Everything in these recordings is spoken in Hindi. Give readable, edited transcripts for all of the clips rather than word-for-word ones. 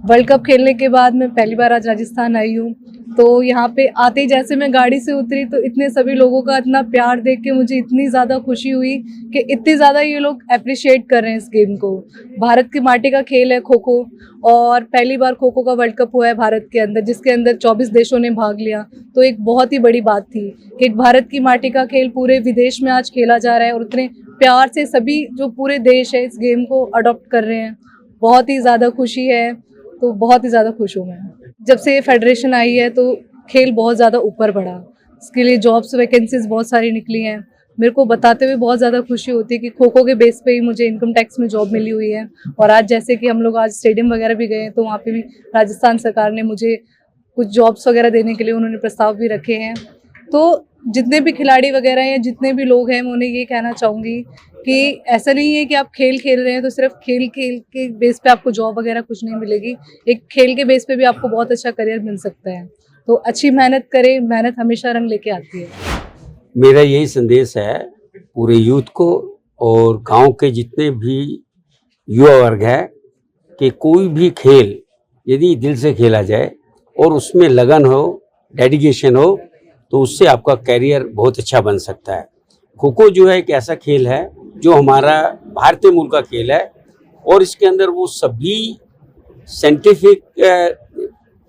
वर्ल्ड कप खेलने के बाद मैं पहली बार आज राजस्थान आई हूँ। तो यहाँ पे आते ही जैसे मैं गाड़ी से उतरी तो इतने सभी लोगों का इतना प्यार देख के मुझे इतनी ज़्यादा खुशी हुई कि इतनी ज़्यादा ये लोग अप्रिशिएट कर रहे हैं इस गेम को। भारत की माटी का खेल है खो खो, और पहली बार खो खो का वर्ल्ड कप हुआ है भारत के अंदर, जिसके अंदर 24 देशों ने भाग लिया। तो एक बहुत ही बड़ी बात थी कि एक भारत की माटी का खेल पूरे विदेश में आज खेला जा रहा है, और इतने प्यार से सभी जो पूरे देश है इस गेम को अडॉप्ट कर रहे हैं। बहुत ही ज़्यादा खुशी है, तो बहुत ही ज़्यादा खुश हूँ मैं। जब से ये फेडरेशन आई है तो खेल बहुत ज़्यादा ऊपर बढ़ा, इसके लिए जॉब्स वैकेंसीज बहुत सारी निकली हैं। मेरे को बताते हुए बहुत ज़्यादा खुशी होती है कि खो खो के बेस पे ही मुझे इनकम टैक्स में जॉब मिली हुई है। और आज जैसे कि हम लोग आज स्टेडियम वगैरह भी गए तो वहाँ पे भी राजस्थान सरकार ने मुझे कुछ जॉब्स वगैरह देने के लिए उन्होंने प्रस्ताव भी रखे हैं। तो जितने भी खिलाड़ी वगैरह हैं, जितने भी लोग हैं, मैं उन्हें ये कहना चाहूँगी कि ऐसा नहीं है कि आप खेल खेल रहे हैं तो सिर्फ खेल के बेस पे आपको जॉब वगैरह कुछ नहीं मिलेगी। एक खेल के बेस पे भी आपको बहुत अच्छा करियर मिल सकता है। तो अच्छी मेहनत करें, मेहनत हमेशा रंग लेके आती है। मेरा यही संदेश है पूरे यूथ को और गांव के जितने भी युवा वर्ग है कि कोई भी खेल यदि दिल से खेला जाए और उसमें लगन हो, डेडिकेशन हो, तो उससे आपका करियर बहुत अच्छा बन सकता है। खो खो जो है एक ऐसा खेल है जो हमारा भारतीय मूल का खेल है, और इसके अंदर वो सभी साइंटिफिक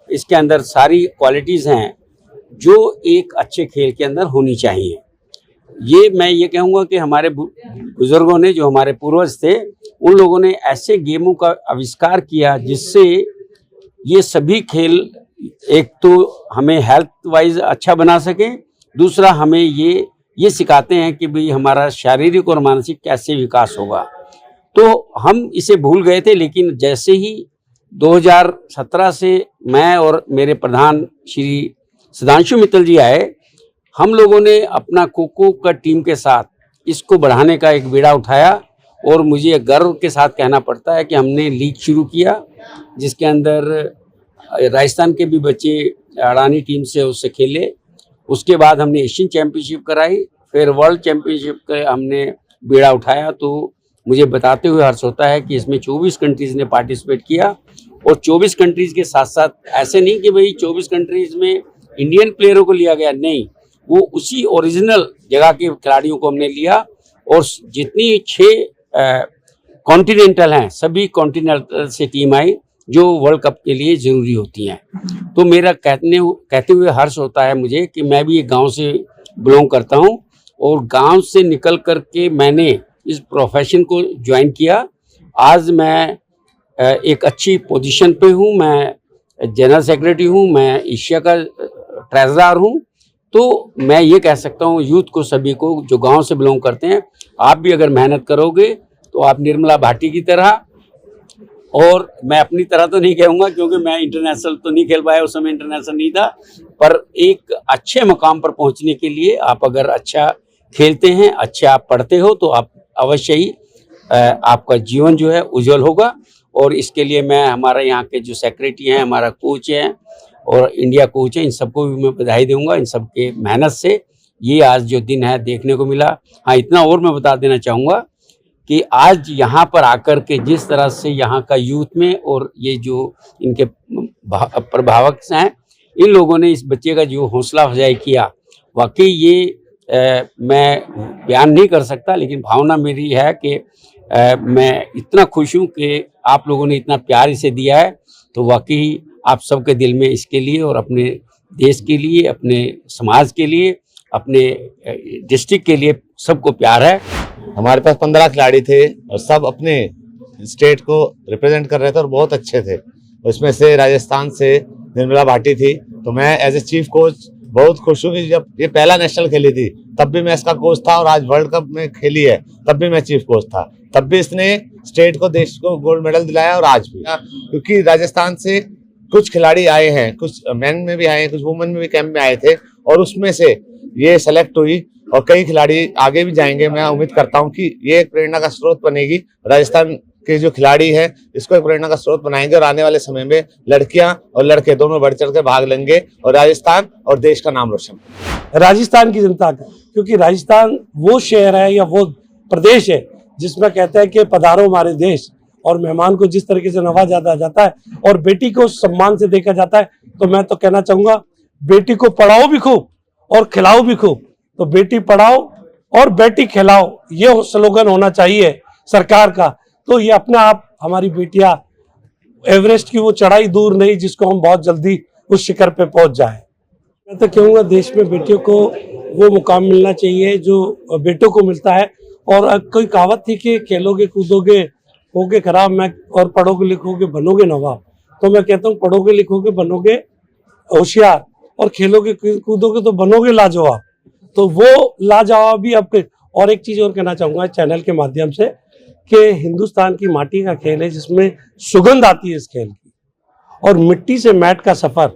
इसके अंदर सारी क्वालिटीज़ हैं जो एक अच्छे खेल के अंदर होनी चाहिए। मैं ये कहूँगा कि हमारे बुजुर्गों ने, जो हमारे पूर्वज थे, उन लोगों ने ऐसे गेमों का आविष्कार किया जिससे ये सभी खेल एक तो हमें हेल्थ वाइज अच्छा बना सके, दूसरा हमें ये सिखाते हैं कि भाई हमारा शारीरिक और मानसिक कैसे विकास होगा। तो हम इसे भूल गए थे, लेकिन जैसे ही 2017 से मैं और मेरे प्रधान श्री सुधांशु मित्तल जी आए, हम लोगों ने अपना खो खो का टीम के साथ इसको बढ़ाने का एक बीड़ा उठाया, और मुझे गर्व के साथ कहना पड़ता है कि हमने लीग शुरू किया जिसके अंदर राजस्थान के भी बच्चे अडानी टीम से उससे खेले। उसके बाद हमने एशियन चैम्पियनशिप कराई, फिर वर्ल्ड चैम्पियनशिप का हमने बीड़ा उठाया। तो मुझे बताते हुए हर्ष होता है कि इसमें 24 कंट्रीज़ ने पार्टिसिपेट किया, और 24 कंट्रीज़ के साथ साथ ऐसे नहीं कि भाई 24 कंट्रीज़ में इंडियन प्लेयरों को लिया गया, नहीं, वो उसी ओरिजिनल जगह के खिलाड़ियों को हमने लिया। और जितनी 6 कॉन्टिनेंटल हैं, सभी कॉन्टिनेंटल से टीम आई जो वर्ल्ड कप के लिए ज़रूरी होती हैं। तो मेरा कहते हुए हर्ष होता है मुझे कि मैं भी एक गांव से बिलोंग करता हूं, और गांव से निकल कर के मैंने इस प्रोफेशन को ज्वाइन किया। आज मैं एक अच्छी पोजीशन पे हूं, मैं जनरल सेक्रेटरी हूं, मैं एशिया का ट्रेजरर हूं। तो मैं ये कह सकता हूं यूथ को, सभी को जो गांव से बिलोंग करते हैं, आप भी अगर मेहनत करोगे तो आप निर्मला भाटी की तरह, और मैं अपनी तरह तो नहीं कहूँगा क्योंकि मैं इंटरनेशनल तो नहीं खेल पाया, उस समय इंटरनेशनल नहीं था, पर एक अच्छे मकाम पर पहुँचने के लिए आप अगर अच्छा खेलते हैं, अच्छा आप पढ़ते हो, तो आप अवश्य ही आपका जीवन जो है उज्जवल होगा। और इसके लिए मैं हमारा यहाँ के जो सेक्रेटरी हैं, हमारा कोच हैं और इंडिया कोच हैं, इन सबको भी मैं बधाई दूंगा। इन सब के मेहनत से ये आज जो दिन है देखने को मिला। हाँ, इतना और मैं बता देना चाहूँगा कि आज यहाँ पर आकर के जिस तरह से यहाँ का यूथ में और ये जो इनके प्रभावक हैं, इन लोगों ने इस बच्चे का जो हौसला अफजाई किया, वाकई ये मैं बयान नहीं कर सकता, लेकिन भावना मेरी है कि मैं इतना खुश हूँ कि आप लोगों ने इतना प्यार इसे दिया है। तो वाकई आप सबके दिल में इसके लिए और अपने देश के लिए, अपने समाज के लिए, अपने डिस्ट्रिक्ट के लिए सबको प्यार है। हमारे पास 15 खिलाड़ी थे और सब अपने स्टेट को रिप्रेजेंट कर रहे थे और बहुत अच्छे थे। उसमें से राजस्थान से निर्मला भाटी थी। तो मैं एज ए चीफ कोच बहुत खुश हूँ कि जब ये पहला नेशनल खेली थी तब भी मैं इसका कोच था, और आज वर्ल्ड कप में खेली है तब भी मैं चीफ कोच था। तब भी इसने स्टेट को, देश को गोल्ड मेडल दिलाया, और आज भी, क्योंकि राजस्थान से कुछ खिलाड़ी आए हैं, कुछ मेन में भी आए हैं, कुछ वुमेन में भी कैंप में आए थे, और उसमें से ये सेलेक्ट हुई और कई खिलाड़ी आगे भी जाएंगे। मैं उम्मीद करता हूं कि ये एक प्रेरणा का स्रोत बनेगी। राजस्थान के जो खिलाड़ी हैं इसको एक प्रेरणा का स्रोत बनाएंगे, और आने वाले समय में लड़कियां और लड़के दोनों बढ़ चढ़ के भाग लेंगे और राजस्थान और देश का नाम रोशन करेंगे। राजस्थान की जनता का, क्योंकि राजस्थान वो शहर है या वो प्रदेश है जिसमें कहते हैं कि पधारो हमारे देश, और मेहमान को जिस तरीके से नवाजा जाता है और बेटी को सम्मान से देखा जाता है, तो मैं तो कहना चाहूंगा बेटी को पढ़ाओ भी खूब और खिलाओ भी खूब। तो बेटी पढ़ाओ और बेटी खिलाओ, ये स्लोगन होना चाहिए सरकार का। तो ये अपने आप हमारी बेटियां एवरेस्ट की वो चढ़ाई दूर नहीं जिसको हम बहुत जल्दी उस शिखर पे पहुंच जाए। मैं तो कहूँगा देश में बेटियों को वो मुकाम मिलना चाहिए जो बेटों को मिलता है। और कोई कहावत थी कि खेलोगे कूदोगे होगे खराब, मैं और पढ़ोगे लिखोगे बनोगे नवाब। तो मैं कहता हूँ पढ़ोगे लिखोगे बनोगे होशियार और खेलोगे कूदोगे तो बनोगे लाजवाब। तो वो लाजवाब भी अब और एक चीज और कहना चाहूंगा चैनल के माध्यम से कि हिंदुस्तान की माटी का खेल है जिसमें सुगंध आती है इस खेल की, और मिट्टी से मैट का सफर,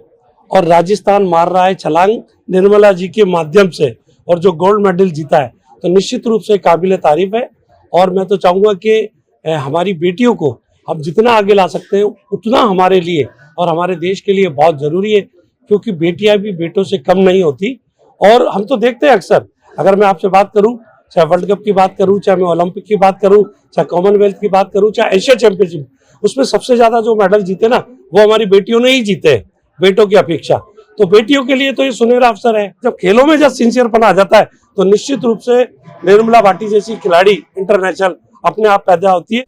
और राजस्थान मार रहा है छलांग निर्मला जी के माध्यम से, और जो गोल्ड मेडल जीता है तो निश्चित रूप से काबिल तारीफ है। और मैं तो चाहूंगा कि हमारी बेटियों को हम जितना आगे ला सकते हैं उतना हमारे लिए और हमारे देश के लिए बहुत जरूरी है, क्योंकि बेटियां भी बेटों से कम नहीं होती। और हम तो देखते हैं अक्सर, अगर मैं आपसे बात करूं, चाहे वर्ल्ड कप की बात करूं, चाहे मैं ओलंपिक की बात करूं, चाहे कॉमनवेल्थ की बात करूं, चाहे एशिया चैंपियनशिप, उसमें सबसे ज्यादा जो मेडल जीते ना वो हमारी बेटियों ने ही जीते, बेटों की अपेक्षा। तो बेटियों के लिए तो ये सुनहरा अवसर है। जब खेलों में जब सिंसियरपन आ जाता है तो निश्चित रूप से निर्मला भाटी जैसी खिलाड़ी इंटरनेशनल अपने आप पैदा होती है।